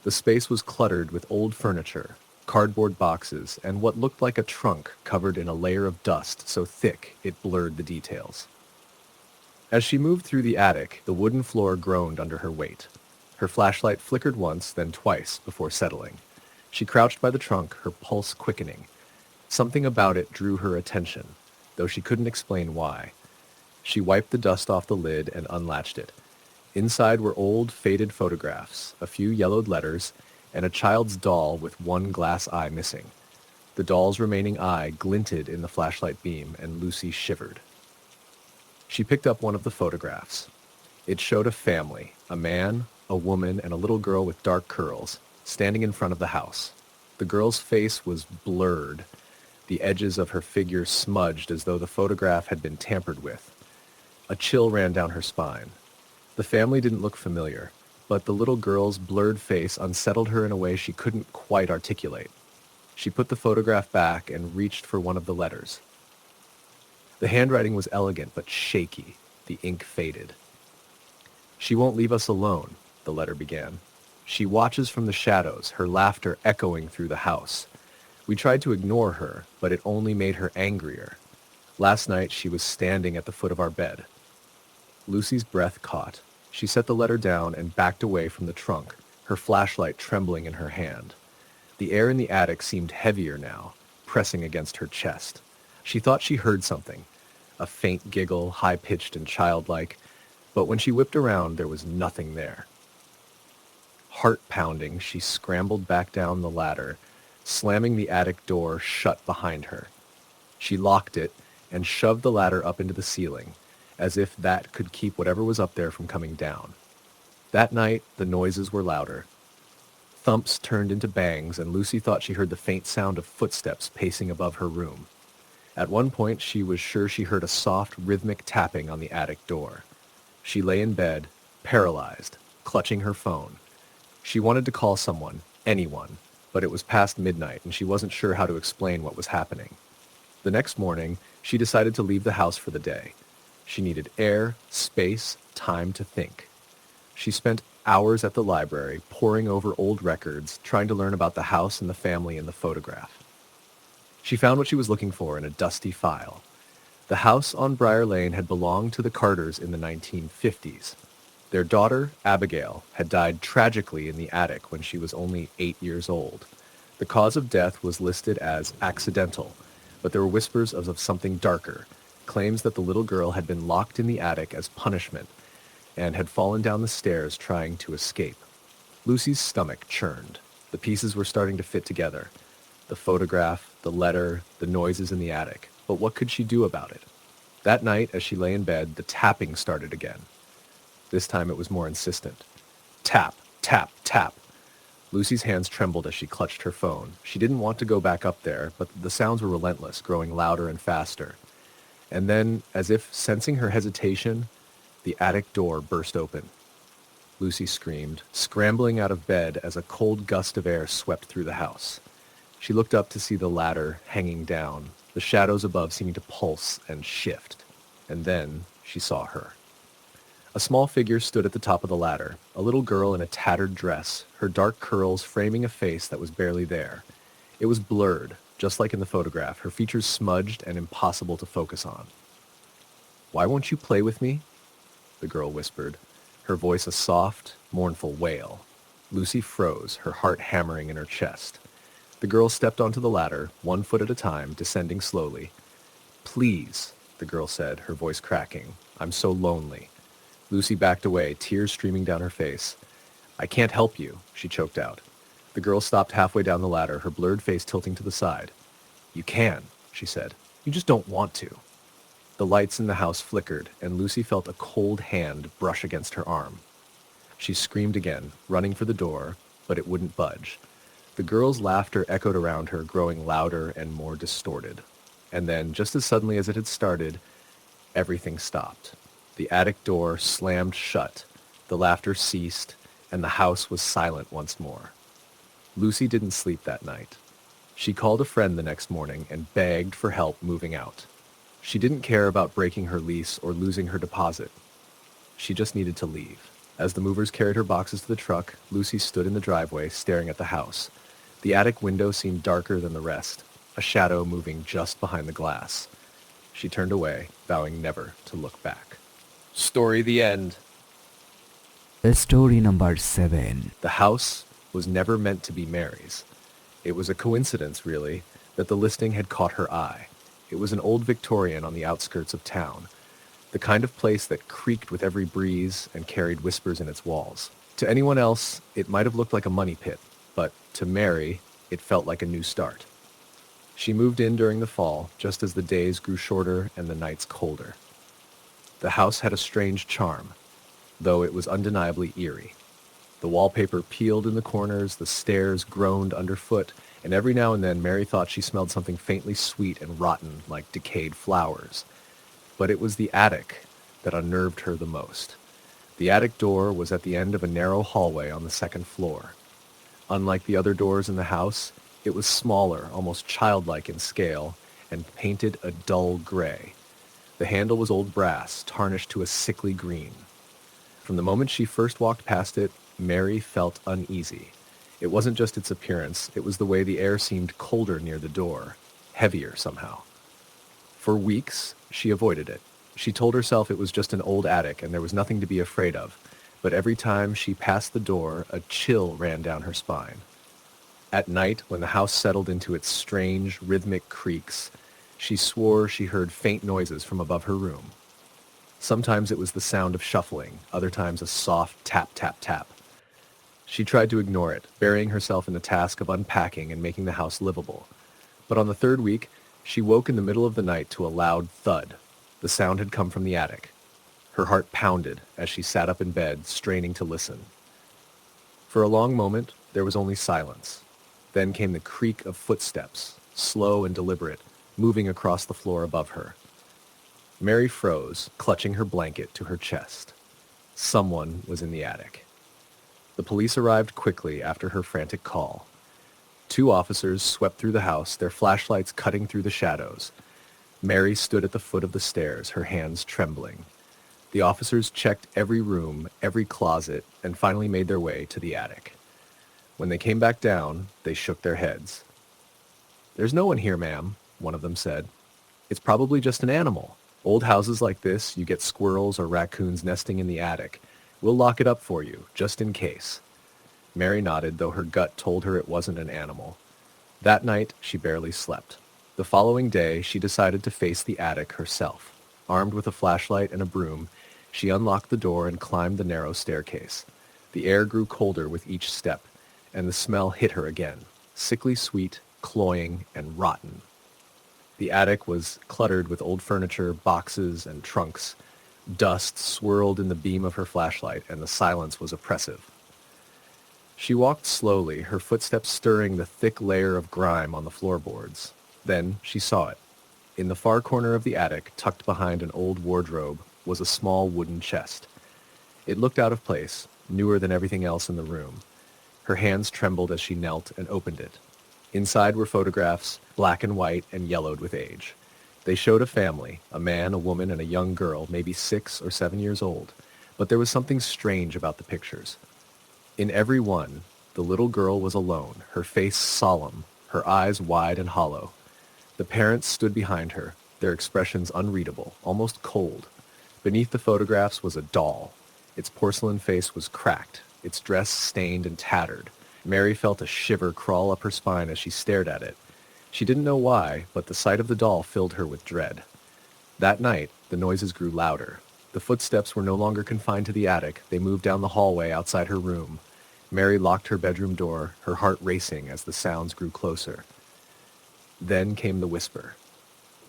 The space was cluttered with old furniture, cardboard boxes, and what looked like a trunk covered in a layer of dust so thick it blurred the details. As she moved through the attic, the wooden floor groaned under her weight. Her flashlight flickered once, then twice, before settling. She crouched by the trunk, her pulse quickening. Something about it drew her attention, though she couldn't explain why. She wiped the dust off the lid and unlatched it. Inside were old, faded photographs, a few yellowed letters, and a child's doll with one glass eye missing. The doll's remaining eye glinted in the flashlight beam, and Lucy shivered. She picked up one of the photographs. It showed a family, a man, a woman, and a little girl with dark curls, standing in front of the house. The girl's face was blurred, the edges of her figure smudged as though the photograph had been tampered with. A chill ran down her spine. The family didn't look familiar, but the little girl's blurred face unsettled her in a way she couldn't quite articulate. She put the photograph back and reached for one of the letters. The handwriting was elegant but shaky. The ink faded. "She won't leave us alone," the letter began. "She watches from the shadows, her laughter echoing through the house. We tried to ignore her, but it only made her angrier. Last night she was standing at the foot of our bed." Lucy's breath caught. She set the letter down and backed away from the trunk, her flashlight trembling in her hand. The air in the attic seemed heavier now, pressing against her chest. She thought she heard something, a faint giggle, high-pitched and childlike, but when she whipped around, there was nothing there. Heart-pounding, she scrambled back down the ladder, slamming the attic door shut behind her. She locked it and shoved the ladder up into the ceiling, as if that could keep whatever was up there from coming down. That night, the noises were louder. Thumps turned into bangs, and Lucy thought she heard the faint sound of footsteps pacing above her room. At one point, she was sure she heard a soft, rhythmic tapping on the attic door. She lay in bed, paralyzed, clutching her phone. She wanted to call someone, anyone, but it was past midnight, and she wasn't sure how to explain what was happening. The next morning, she decided to leave the house for the day. She needed air, space, time to think. She spent hours at the library, poring over old records, trying to learn about the house and the family in the photograph. She found what she was looking for in a dusty file. The house on Briar Lane had belonged to the Carters in the 1950s. Their daughter, Abigail, had died tragically in the attic when she was only 8 years old. The cause of death was listed as accidental, but there were whispers of something darker, claims that the little girl had been locked in the attic as punishment and had fallen down the stairs trying to escape. Lucy's stomach churned. The pieces were starting to fit together. The photograph, the letter, the noises in the attic. But what could she do about it? That night, as she lay in bed, the tapping started again. This time it was more insistent. Tap, tap, tap. Lucy's hands trembled as she clutched her phone. She didn't want to go back up there, but the sounds were relentless, growing louder and faster. And then, as if sensing her hesitation, the attic door burst open. Lucy screamed, scrambling out of bed as a cold gust of air swept through the house. She looked up to see the ladder hanging down, the shadows above seeming to pulse and shift. And then she saw her. A small figure stood at the top of the ladder, a little girl in a tattered dress, her dark curls framing a face that was barely there. It was blurred, just like in the photograph, her features smudged and impossible to focus on. "Why won't you play with me?" the girl whispered, her voice a soft, mournful wail. Lucy froze, her heart hammering in her chest. The girl stepped onto the ladder, 1 foot at a time, descending slowly. "Please," the girl said, her voice cracking. "I'm so lonely." Lucy backed away, tears streaming down her face. "I can't help you," she choked out. The girl stopped halfway down the ladder, her blurred face tilting to the side. "You can," she said. "You just don't want to." The lights in the house flickered, and Lucy felt a cold hand brush against her arm. She screamed again, running for the door, but it wouldn't budge. The girl's laughter echoed around her, growing louder and more distorted. And then, just as suddenly as it had started, everything stopped. The attic door slammed shut, the laughter ceased, and the house was silent once more. Lucy didn't sleep that night. She called a friend the next morning and begged for help moving out. She didn't care about breaking her lease or losing her deposit. She just needed to leave. As the movers carried her boxes to the truck, Lucy stood in the driveway, staring at the house. The attic window seemed darker than the rest, a shadow moving just behind the glass. She turned away, vowing never to look back. Story the end. Story number 7. The house was never meant to be Mary's. It was a coincidence, really, that the listing had caught her eye. It was an old Victorian on the outskirts of town, the kind of place that creaked with every breeze and carried whispers in its walls. To anyone else, it might have looked like a money pit, but to Mary, it felt like a new start. She moved in during the fall, just as the days grew shorter and the nights colder. The house had a strange charm, though it was undeniably eerie. The wallpaper peeled in the corners, the stairs groaned underfoot, and every now and then Mary thought she smelled something faintly sweet and rotten like decayed flowers. But it was the attic that unnerved her the most. The attic door was at the end of a narrow hallway on the second floor. Unlike the other doors in the house, it was smaller, almost childlike in scale, and painted a dull gray. The handle was old brass, tarnished to a sickly green. From the moment she first walked past it, Mary felt uneasy. It wasn't just its appearance, it was the way the air seemed colder near the door, heavier somehow. For weeks, she avoided it. She told herself it was just an old attic and there was nothing to be afraid of, but every time she passed the door, a chill ran down her spine. At night, when the house settled into its strange, rhythmic creaks, she swore she heard faint noises from above her room. Sometimes it was the sound of shuffling, other times a soft tap, tap, tap. She tried to ignore it, burying herself in the task of unpacking and making the house livable. But on the third week, she woke in the middle of the night to a loud thud. The sound had come from the attic. Her heart pounded as she sat up in bed, straining to listen. For a long moment, there was only silence. Then came the creak of footsteps, slow and deliberate, moving across the floor above her. Mary froze, clutching her blanket to her chest. Someone was in the attic. The police arrived quickly after her frantic call. 2 officers swept through the house, their flashlights cutting through the shadows. Mary stood at the foot of the stairs, her hands trembling. The officers checked every room, every closet, and finally made their way to the attic. When they came back down, they shook their heads. "There's no one here, ma'am," one of them said. "It's probably just an animal. Old houses like this, you get squirrels or raccoons nesting in the attic. We'll lock it up for you, just in case." Mary nodded, though her gut told her it wasn't an animal. That night, she barely slept. The following day, she decided to face the attic herself. Armed with a flashlight and a broom, she unlocked the door and climbed the narrow staircase. The air grew colder with each step, and the smell hit her again, sickly sweet, cloying, and rotten. The attic was cluttered with old furniture, boxes, and trunks. Dust swirled in the beam of her flashlight, and the silence was oppressive. She walked slowly, her footsteps stirring the thick layer of grime on the floorboards. Then she saw it. In the far corner of the attic, tucked behind an old wardrobe, was a small wooden chest. It looked out of place, newer than everything else in the room. Her hands trembled as she knelt and opened it. Inside were photographs, black and white and yellowed with age. They showed a family, a man, a woman, and a young girl, maybe 6 or 7 years old. But there was something strange about the pictures. In every one, the little girl was alone, her face solemn, her eyes wide and hollow. The parents stood behind her, their expressions unreadable, almost cold. Beneath the photographs was a doll. Its porcelain face was cracked, its dress stained and tattered. Mary felt a shiver crawl up her spine as she stared at it. She didn't know why, but the sight of the doll filled her with dread. That night, the noises grew louder. The footsteps were no longer confined to the attic. They moved down the hallway outside her room. Mary locked her bedroom door, her heart racing as the sounds grew closer. Then came the whisper.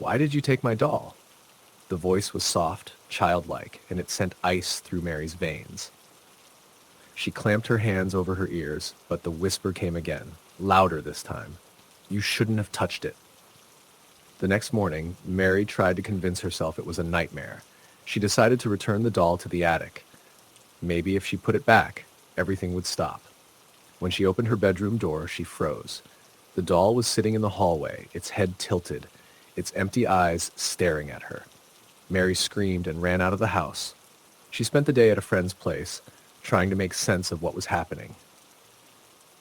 "Why did you take my doll?" The voice was soft, childlike, and it sent ice through Mary's veins. She clamped her hands over her ears, but the whisper came again, louder this time. "You shouldn't have touched it." The next morning, Mary tried to convince herself it was a nightmare. She decided to return the doll to the attic. Maybe if she put it back, everything would stop. When she opened her bedroom door, she froze. The doll was sitting in the hallway, its head tilted, its empty eyes staring at her. Mary screamed and ran out of the house. She spent the day at a friend's place, trying to make sense of what was happening.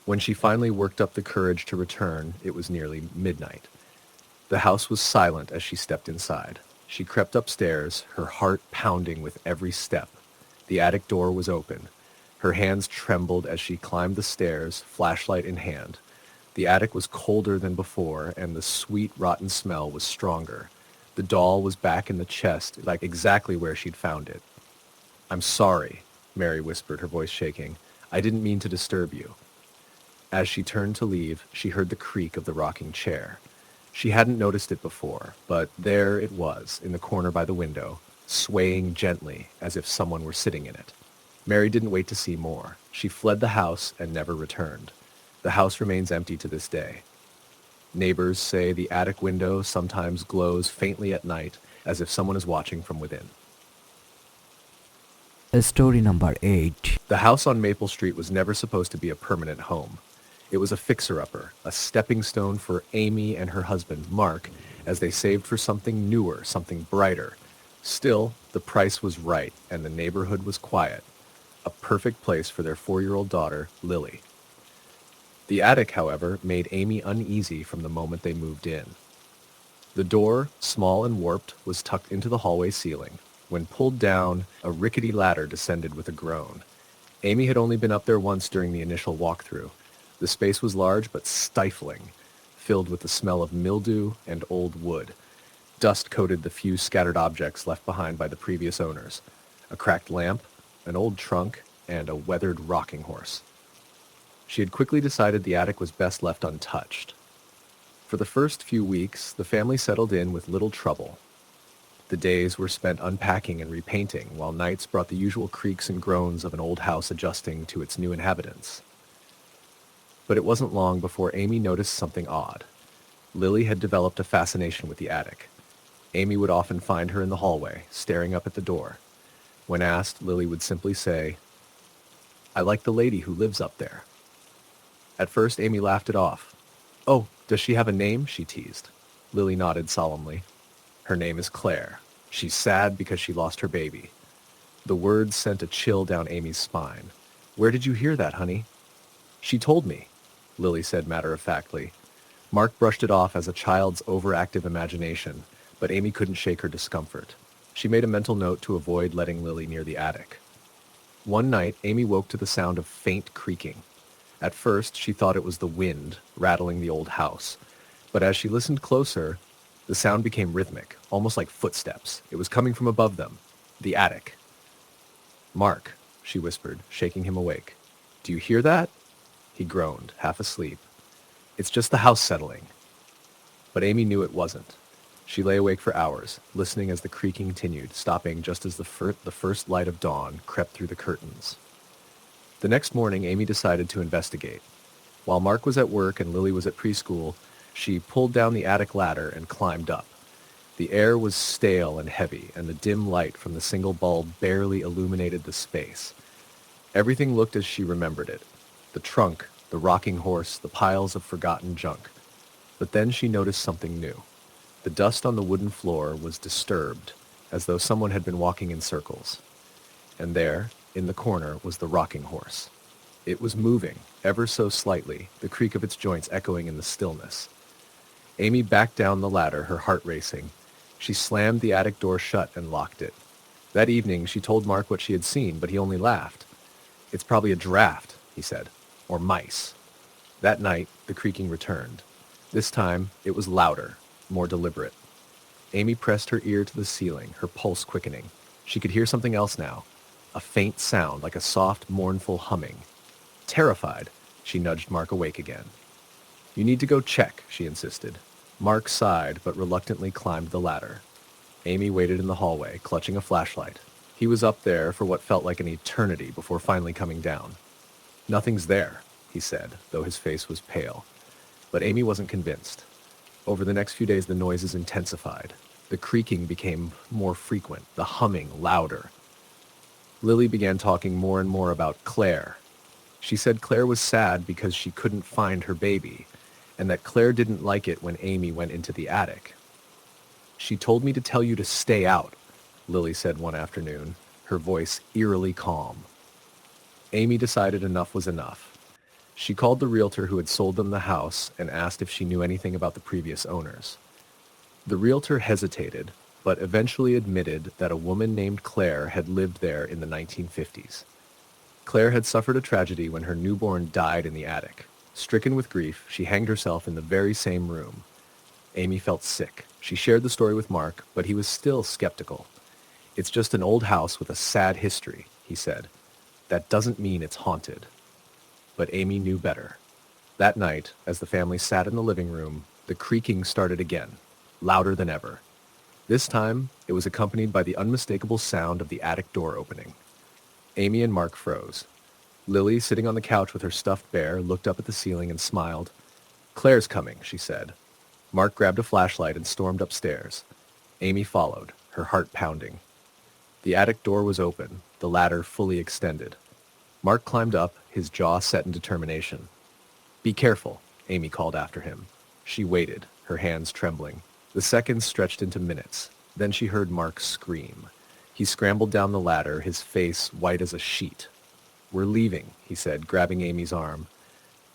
When she finally worked up the courage to return, it was nearly midnight. The house was silent as she stepped inside. She crept upstairs, her heart pounding with every step. The attic door was open. Her hands trembled as she climbed the stairs, flashlight in hand. The attic was colder than before, and the sweet, rotten smell was stronger. The doll was back in the chest, like exactly where she'd found it. "I'm sorry," Mary whispered, her voice shaking. "I didn't mean to disturb you." As she turned to leave, she heard the creak of the rocking chair. She hadn't noticed it before, but there it was, in the corner by the window, swaying gently as if someone were sitting in it. Mary didn't wait to see more. She fled the house and never returned. The house remains empty to this day. Neighbors say the attic window sometimes glows faintly at night, as if someone is watching from within. Story number 8. The house on Maple Street was never supposed to be a permanent home. It was a fixer-upper, a stepping stone for Amy and her husband, Mark, as they saved for something newer, something brighter. Still, the price was right, and the neighborhood was quiet. A perfect place for their 4-year-old daughter, Lily. The attic, however, made Amy uneasy from the moment they moved in. The door, small and warped, was tucked into the hallway ceiling. When pulled down, a rickety ladder descended with a groan. Amy had only been up there once during the initial walkthrough. The space was large but stifling, filled with the smell of mildew and old wood. Dust coated the few scattered objects left behind by the previous owners: a cracked lamp, an old trunk, and a weathered rocking horse. She had quickly decided the attic was best left untouched. For the first few weeks, the family settled in with little trouble. The days were spent unpacking and repainting, while nights brought the usual creaks and groans of an old house adjusting to its new inhabitants. But it wasn't long before Amy noticed something odd. Lily had developed a fascination with the attic. Amy would often find her in the hallway, staring up at the door. When asked, Lily would simply say, "I like the lady who lives up there." At first, Amy laughed it off. "Oh, does she have a name?" she teased. Lily nodded solemnly. "Her name is Claire. She's sad because she lost her baby." The words sent a chill down Amy's spine. "Where did you hear that, honey?" "She told me," Lily said matter-of-factly. Mark brushed it off as a child's overactive imagination, but Amy couldn't shake her discomfort. She made a mental note to avoid letting Lily near the attic. One night, Amy woke to the sound of faint creaking. At first, she thought it was the wind rattling the old house, but as she listened closer, the sound became rhythmic, almost like footsteps. It was coming from above them, the attic. "Mark," she whispered, shaking him awake. "Do you hear that?" He groaned, half asleep. "It's just the house settling." But Amy knew it wasn't. She lay awake for hours, listening as the creaking continued, stopping just as the first light of dawn crept through the curtains. The next morning, Amy decided to investigate. While Mark was at work and Lily was at preschool, she pulled down the attic ladder and climbed up. The air was stale and heavy, and the dim light from the single bulb barely illuminated the space. Everything looked as she remembered it: the trunk, the rocking horse, the piles of forgotten junk. But then she noticed something new. The dust on the wooden floor was disturbed, as though someone had been walking in circles. And there, in the corner, was the rocking horse. It was moving, ever so slightly, the creak of its joints echoing in the stillness. Amy backed down the ladder, her heart racing. She slammed the attic door shut and locked it. That evening, she told Mark what she had seen, but he only laughed. "It's probably a draft," he said, "or mice." That night, the creaking returned. This time, it was louder, more deliberate. Amy pressed her ear to the ceiling, her pulse quickening. She could hear something else now, a faint sound like a soft, mournful humming. Terrified, she nudged Mark awake again. "You need to go check," she insisted. Mark sighed, but reluctantly climbed the ladder. Amy waited in the hallway, clutching a flashlight. He was up there for what felt like an eternity before finally coming down. "Nothing's there," he said, though his face was pale. But Amy wasn't convinced. Over the next few days, the noises intensified. The creaking became more frequent, the humming louder. Lily began talking more and more about Claire. She said Claire was sad because she couldn't find her baby, and that Claire didn't like it when Amy went into the attic. "She told me to tell you to stay out," Lily said one afternoon, her voice eerily calm. Amy decided enough was enough. She called the realtor who had sold them the house and asked if she knew anything about the previous owners. The realtor hesitated, but eventually admitted that a woman named Claire had lived there in the 1950s. Claire had suffered a tragedy when her newborn died in the attic. Stricken with grief, she hanged herself in the very same room. Amy felt sick. She shared the story with Mark, but he was still skeptical. "It's just an old house with a sad history," he said. "That doesn't mean it's haunted." But Amy knew better. That night, as the family sat in the living room, the creaking started again, louder than ever. This time, it was accompanied by the unmistakable sound of the attic door opening. Amy and Mark froze. Lily, sitting on the couch with her stuffed bear, looked up at the ceiling and smiled. "Claire's coming," she said. Mark grabbed a flashlight and stormed upstairs. Amy followed, her heart pounding. The attic door was open, the ladder fully extended. Mark climbed up, his jaw set in determination. "Be careful," Amy called after him. She waited, her hands trembling. The seconds stretched into minutes. Then she heard Mark scream. He scrambled down the ladder, his face white as a sheet. "We're leaving," he said, grabbing Amy's arm.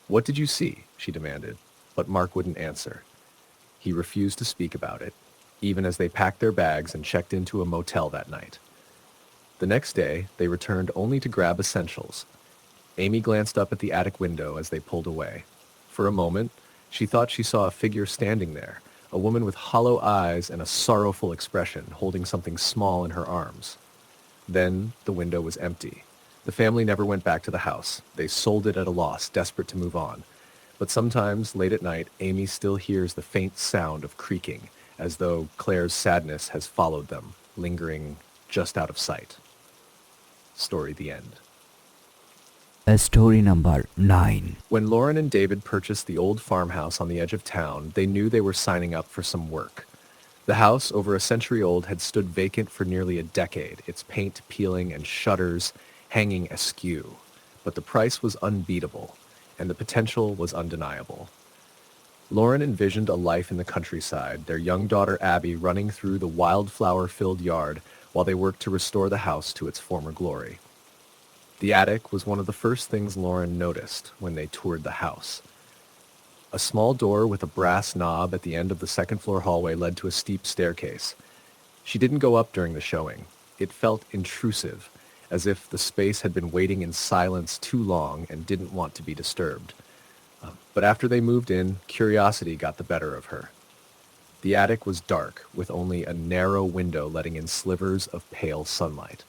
"What did you see?" she demanded, but Mark wouldn't answer. He refused to speak about it, even as they packed their bags and checked into a motel that night. The next day, they returned only to grab essentials. Amy glanced up at the attic window as they pulled away. For a moment, she thought she saw a figure standing there, a woman with hollow eyes and a sorrowful expression, holding something small in her arms. Then the window was empty. The family never went back to the house. They sold it at a loss, desperate to move on. But sometimes, late at night, Amy still hears the faint sound of creaking, as though Claire's sadness has followed them, lingering just out of sight. Story the end. Story number 9. When Lauren and David purchased the old farmhouse on the edge of town, they knew they were signing up for some work. The house, over a century old, had stood vacant for nearly a decade, its paint peeling and shutters hanging askew. But the price was unbeatable, and the potential was undeniable. Lauren envisioned a life in the countryside, their young daughter Abby running through the wildflower-filled yard while they worked to restore the house to its former glory. The attic was one of the first things Lauren noticed when they toured the house. A small door with a brass knob at the end of the second-floor hallway led to a steep staircase. She didn't go up during the showing. It felt intrusive, as if the space had been waiting in silence too long and didn't want to be disturbed. But after they moved in, curiosity got the better of her. The attic was dark, with only a narrow window letting in slivers of pale sunlight.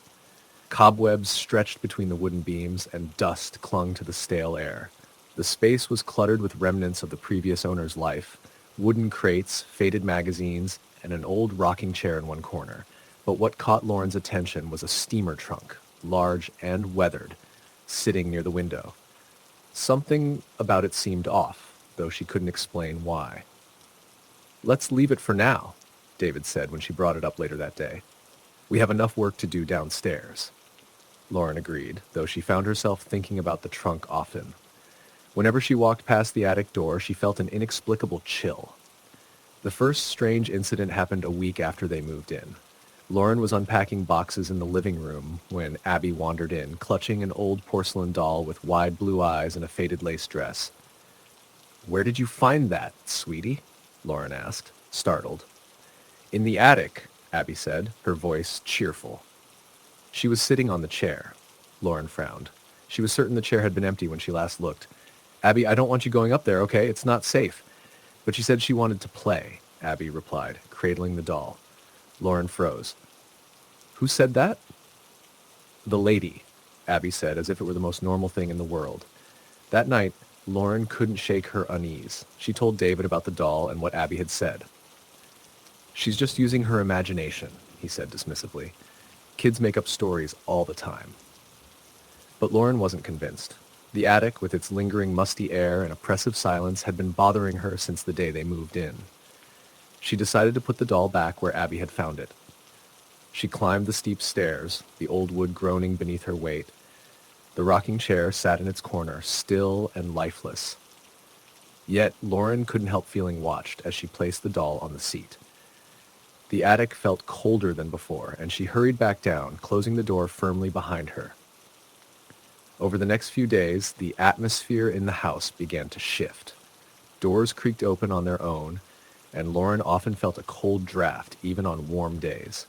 Cobwebs stretched between the wooden beams, and dust clung to the stale air. The space was cluttered with remnants of the previous owner's life, wooden crates, faded magazines, and an old rocking chair in one corner. But what caught Lauren's attention was a steamer trunk, large and weathered, sitting near the window. Something about it seemed off, though she couldn't explain why. "Let's leave it for now," David said when she brought it up later that day. "We have enough work to do downstairs." Lauren agreed, though she found herself thinking about the trunk often. Whenever she walked past the attic door, she felt an inexplicable chill. The first strange incident happened a week after they moved in. Lauren was unpacking boxes in the living room when Abby wandered in, clutching an old porcelain doll with wide blue eyes and a faded lace dress. "Where did you find that, sweetie?" Lauren asked, startled. "In the attic," Abby said, her voice cheerful. She was sitting on the chair. Lauren frowned. She was certain the chair had been empty when she last looked. "Abby, I don't want you going up there, okay? It's not safe." "But she said she wanted to play," Abby replied, cradling the doll. Lauren froze. "Who said that?" "The lady," Abby said, as if it were the most normal thing in the world. That night, Lauren couldn't shake her unease. She told David about the doll and what Abby had said. "She's just using her imagination," he said dismissively. "Kids make up stories all the time." But Lauren wasn't convinced. The attic, with its lingering musty air and oppressive silence, had been bothering her since the day they moved in. She decided to put the doll back where Abby had found it. She climbed the steep stairs, the old wood groaning beneath her weight. The rocking chair sat in its corner, still and lifeless. Yet Lauren couldn't help feeling watched as she placed the doll on the seat. The attic felt colder than before, and she hurried back down, closing the door firmly behind her. Over the next few days, the atmosphere in the house began to shift. Doors creaked open on their own, and Lauren often felt a cold draft, even on warm days.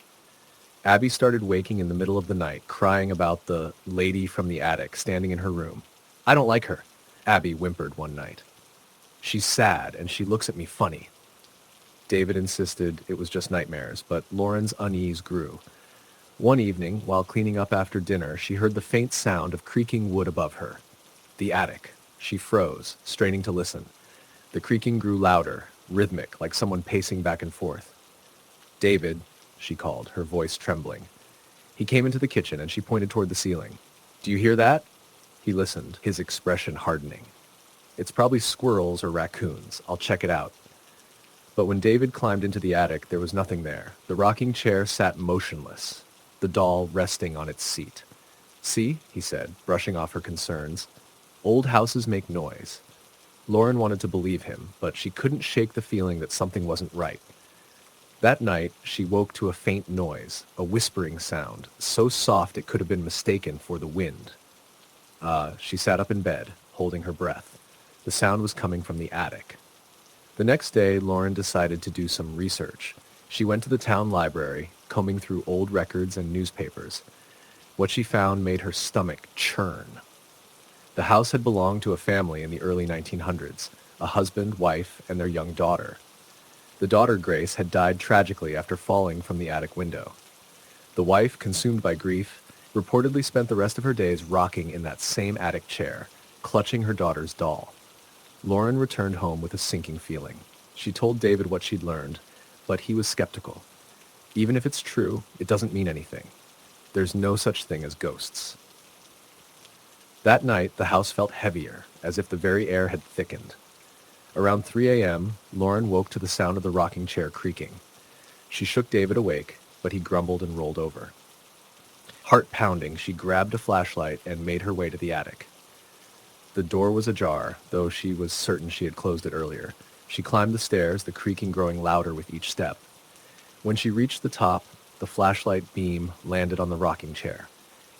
Abby started waking in the middle of the night, crying about the lady from the attic standing in her room. I don't like her, Abby whimpered one night. She's sad and she looks at me funny. David insisted it was just nightmares, but Lauren's unease grew. One evening, while cleaning up after dinner, she heard the faint sound of creaking wood above her. The attic. She froze, straining to listen. The creaking grew louder, rhythmic, like someone pacing back and forth. David, she called, her voice trembling. He came into the kitchen and she pointed toward the ceiling. Do you hear that? He listened, his expression hardening. It's probably squirrels or raccoons. I'll check it out. But when David climbed into the attic, there was nothing there. The rocking chair sat motionless, the doll resting on its seat. See, he said, brushing off her concerns. Old houses make noise. Lauren wanted to believe him, but she couldn't shake the feeling that something wasn't right. That night, she woke to a faint noise, a whispering sound, so soft it could have been mistaken for the wind. She sat up in bed, holding her breath. The sound was coming from the attic. The next day, Lauren decided to do some research. She went to the town library, combing through old records and newspapers. What she found made her stomach churn. The house had belonged to a family in the early 1900s, a husband, wife, and their young daughter. The daughter, Grace, had died tragically after falling from the attic window. The wife, consumed by grief, reportedly spent the rest of her days rocking in that same attic chair, clutching her daughter's doll. Lauren returned home with a sinking feeling. She told David what she'd learned, but he was skeptical. Even if it's true, it doesn't mean anything. There's no such thing as ghosts. That night, the house felt heavier, as if the very air had thickened. Around 3 a.m., Lauren woke to the sound of the rocking chair creaking. She shook David awake, but he grumbled and rolled over. Heart pounding, she grabbed a flashlight and made her way to the attic. The door was ajar, though she was certain she had closed it earlier. She climbed the stairs, the creaking growing louder with each step. When she reached the top, the flashlight beam landed on the rocking chair.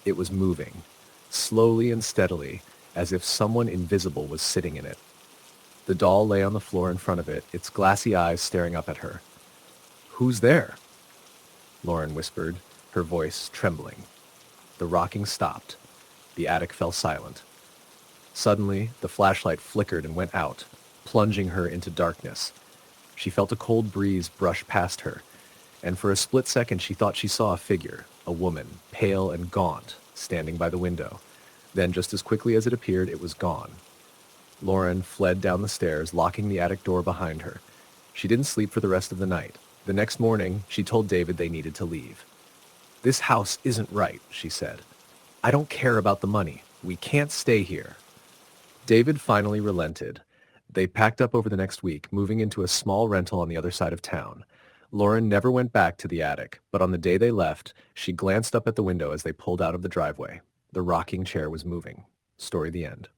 It was moving, slowly and steadily, as if someone invisible was sitting in it. The doll lay on the floor in front of it, its glassy eyes staring up at her. "Who's there?" Lauren whispered, her voice trembling. The rocking stopped. The attic fell silent. Suddenly, the flashlight flickered and went out, plunging her into darkness. She felt a cold breeze brush past her, and for a split second she thought she saw a figure, a woman, pale and gaunt, standing by the window. Then, just as quickly as it appeared, it was gone. Lauren fled down the stairs, locking the attic door behind her. She didn't sleep for the rest of the night. The next morning, she told David they needed to leave. "This house isn't right," she said. "I don't care about the money. We can't stay here." David finally relented. They packed up over the next week, moving into a small rental on the other side of town. Lauren never went back to the attic, but on the day they left, she glanced up at the window as they pulled out of the driveway. The rocking chair was moving. Story the end.